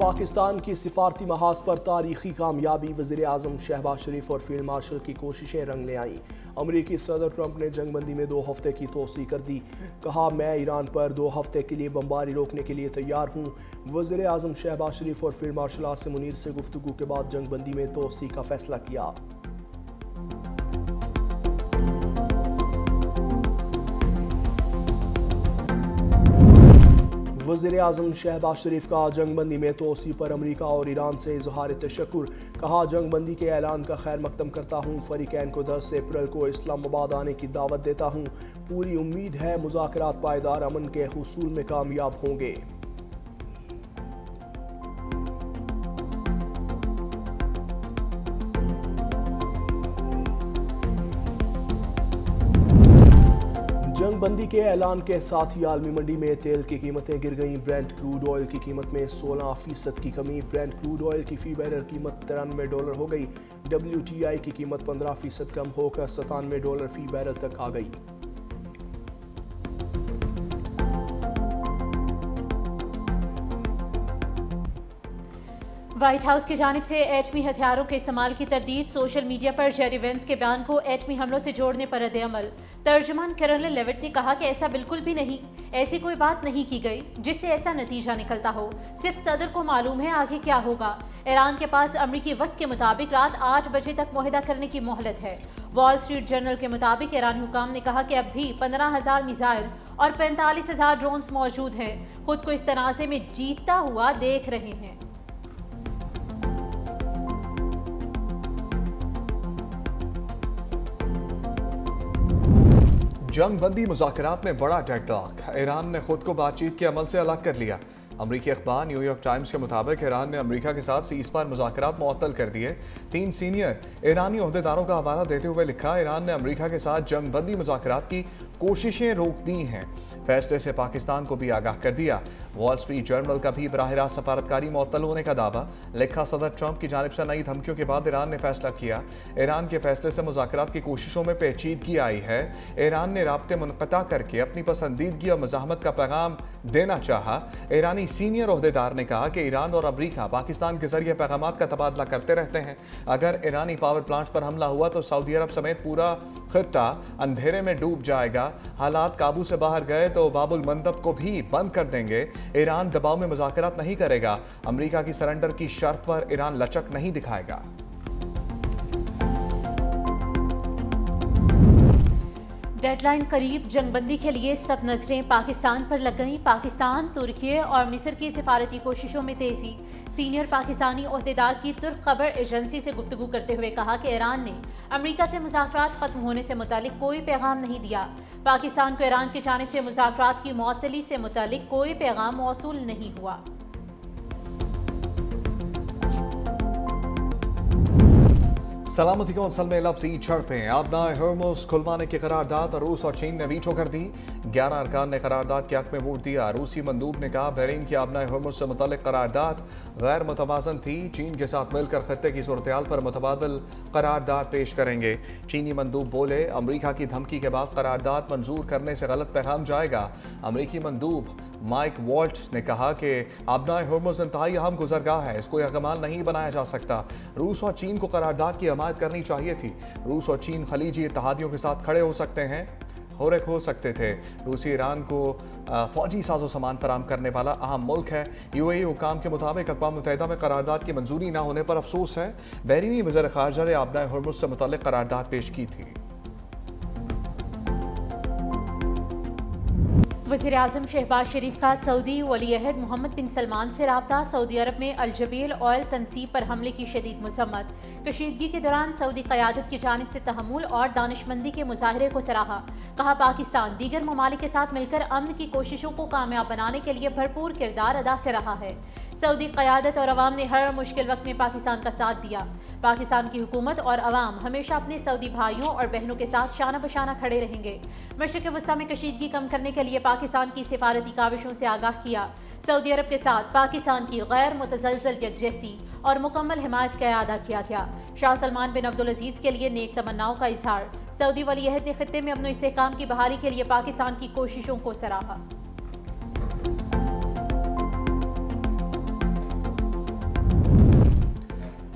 پاکستان کی سفارتی محاذ پر تاریخی کامیابی، وزیر اعظم شہباز شریف اور فیلڈ مارشل کی کوششیں رنگ لے آئیں۔ امریکی صدر ٹرمپ نے جنگ بندی میں 2 ہفتے کی توسیع کر دی، کہا میں ایران پر 2 ہفتے کے لیے بمباری روکنے کے لیے تیار ہوں۔ وزیر اعظم شہباز شریف اور فیلڈ مارشل عاصم منیر سے گفتگو کے بعد جنگ بندی میں توسیع کا فیصلہ کیا۔ وزیر اعظم شہباز شریف کا جنگ بندی میں توسیع پر امریکہ اور ایران سے اظہار تشکر، کہا جنگ بندی کے اعلان کا خیر مقدم کرتا ہوں، فریقین کو 10 اپریل کو اسلام آباد آنے کی دعوت دیتا ہوں، پوری امید ہے مذاکرات پائیدار امن کے حصول میں کامیاب ہوں گے۔ جنگ بندی کے اعلان کے ساتھ ہی عالمی منڈی میں تیل کی قیمتیں گر گئیں۔ برینٹ کروڈ آئل کی قیمت میں 16% کی کمی، برینٹ کروڈ آئل کی فی بیرل قیمت $93 ہو گئی۔ WTI کی قیمت 15% کم ہو کر $97 فی بیرل تک آ گئی۔ وائٹ ہاؤس کی جانب سے ایٹمی ہتھیاروں کے استعمال کی تردید، سوشل میڈیا پر جیری وینس کے بیان کو ایٹمی حملوں سے جوڑنے پر رد عمل۔ ترجمان کرنل لیوٹ نے کہا کہ ایسا بالکل بھی نہیں، ایسی کوئی بات نہیں کی گئی جس سے ایسا نتیجہ نکلتا ہو، صرف صدر کو معلوم ہے آگے کیا ہوگا۔ ایران کے پاس امریکی وقت کے مطابق رات 8 بجے تک معاہدہ کرنے کی مہلت ہے۔ وال اسٹریٹ جرنل کے مطابق ایرانی حکام نے کہا کہ اب بھی 15,000 میزائل اور 45,000 ڈرونز موجود ہیں، خود کو اس تنازع میں جیتتا ہوا دیکھ رہے ہیں۔ جنگ بندی مذاکرات میں بڑا ڈیڈ لاک، ایران نے خود کو بات چیت کے عمل سے الگ کر لیا۔ امریکی اخبار نیو یارک ٹائمز کے مطابق ایران نے امریکہ کے ساتھ سیز فائر مذاکرات معطل کر دیے۔ 3 سینئر ایرانی عہدیداروں کا حوالہ دیتے ہوئے لکھا، ایران نے امریکہ کے ساتھ جنگ بندی مذاکرات کی کوششیں روک دی ہیں، فیصلے سے پاکستان کو بھی آگاہ کر دیا۔ وال اسٹریٹ جرنل کا بھی براہ راست سفارتکاری معطل ہونے کا دعویٰ، لکھا صدر ٹرمپ کی جانب سے نئی دھمکیوں کے بعد ایران نے فیصلہ کیا۔ ایران کے فیصلے سے مذاکرات کی کوششوں میں پیچیدگی آئی ہے۔ ایران نے رابطے منقطع کر کے اپنی پسندیدگی اور مزاحمت کا پیغام دینا چاہا۔ ایرانی سینئر عہدیدار نے کہا کہ ایران اور امریکہ پاکستان کے ذریعے پیغامات کا تبادلہ کرتے رہتے ہیں۔ اگر ایرانی پاور پلانٹس پر حملہ ہوا تو سعودی عرب سمیت پورا خطہ اندھیرے میں ڈوب جائے گا۔ حالات قابو سے باہر گئے تو باب المندب کو بھی بند کر دیں گے۔ ایران دباؤ میں مذاکرات نہیں کرے گا۔ امریکہ کی سرنڈر کی شرط پر ایران لچک نہیں دکھائے گا۔ ڈیڈ لائن قریب، جنگ بندی کے لیے سب نظریں پاکستان پر لگ گئیں۔ پاکستان، ترکی اور مصر کی سفارتی کوششوں میں تیزی۔ سینئر پاکستانی عہدیدار کی ترک خبر ایجنسی سے گفتگو کرتے ہوئے کہا کہ ایران نے امریکہ سے مذاکرات ختم ہونے سے متعلق کوئی پیغام نہیں دیا۔ پاکستان کو ایران کی جانب سے مذاکرات کی معطلی سے متعلق کوئی پیغام موصول نہیں ہوا۔ سلامتی کونسل میں لفظی جھڑپیں، آبنائے ہرمز کھلوانے کی قرارداد روس اور چین نے ویٹو کر دی۔ 11 ارکان نے قرارداد کے حق میں ووٹ دیا۔ روسی مندوب نے کہا بحرین کی آبنائے ہرمز سے متعلق قرارداد غیر متوازن تھی، چین کے ساتھ مل کر خطے کی صورتحال پر متبادل قرارداد پیش کریں گے۔ چینی مندوب بولے امریکہ کی دھمکی کے بعد قرارداد منظور کرنے سے غلط پیغام جائے گا۔ امریکی مندوب مائک والٹ نے کہا کہ آبنائے ہرمز انتہائی اہم گزرگاہ ہے، اس کو یرغمال نہیں بنایا جا سکتا۔ روس اور چین کو قرارداد کی حمایت کرنی چاہیے تھی۔ روس اور چین خلیجی اتحادیوں کے ساتھ کھڑے ہو سکتے تھے۔ روسی ایران کو فوجی ساز و سامان فراہم کرنے والا اہم ملک ہے۔ UAE حکام کے مطابق اقوام متحدہ میں قرارداد کی منظوری نہ ہونے پر افسوس ہے۔ بحرینی وزیر خارجہ نے آبنائے ہرمز سے متعلق قرارداد پیش کی تھی۔ وزیر اعظم شہباز شریف کا سعودی ولی عہد محمد بن سلمان سے رابطہ، سعودی عرب میں الجبیل آئل تنصیب پر حملے کی شدید مذمت، کشیدگی کے دوران سعودی قیادت کی جانب سے تحمل اور دانشمندی کے مظاہرے کو سراہا، کہا پاکستان دیگر ممالک کے ساتھ مل کر امن کی کوششوں کو کامیاب بنانے کے لیے بھرپور کردار ادا کر رہا ہے۔ سعودی قیادت اور عوام نے ہر مشکل وقت میں پاکستان کا ساتھ دیا۔ پاکستان کی حکومت اور عوام ہمیشہ اپنے سعودی بھائیوں اور بہنوں کے ساتھ شانہ بشانہ کھڑے رہیں گے۔ مشرق وسطیٰ میں کشیدگی کم کرنے کے لیے پاکستان کی سفارتی کاوشوں سے آگاہ کیا۔ سعودی عرب کے ساتھ پاکستان کی غیر متزلزل یکجہتی اور مکمل حمایت کا اعادہ کیا گیا۔ شاہ سلمان بن عبدالعزیز کے لیے نیک تمناؤں کا اظہار۔ سعودی ولی عہد نے خطے میں امن و استحکام کی بحالی کے لیے پاکستان کی کوششوں کو سراہا۔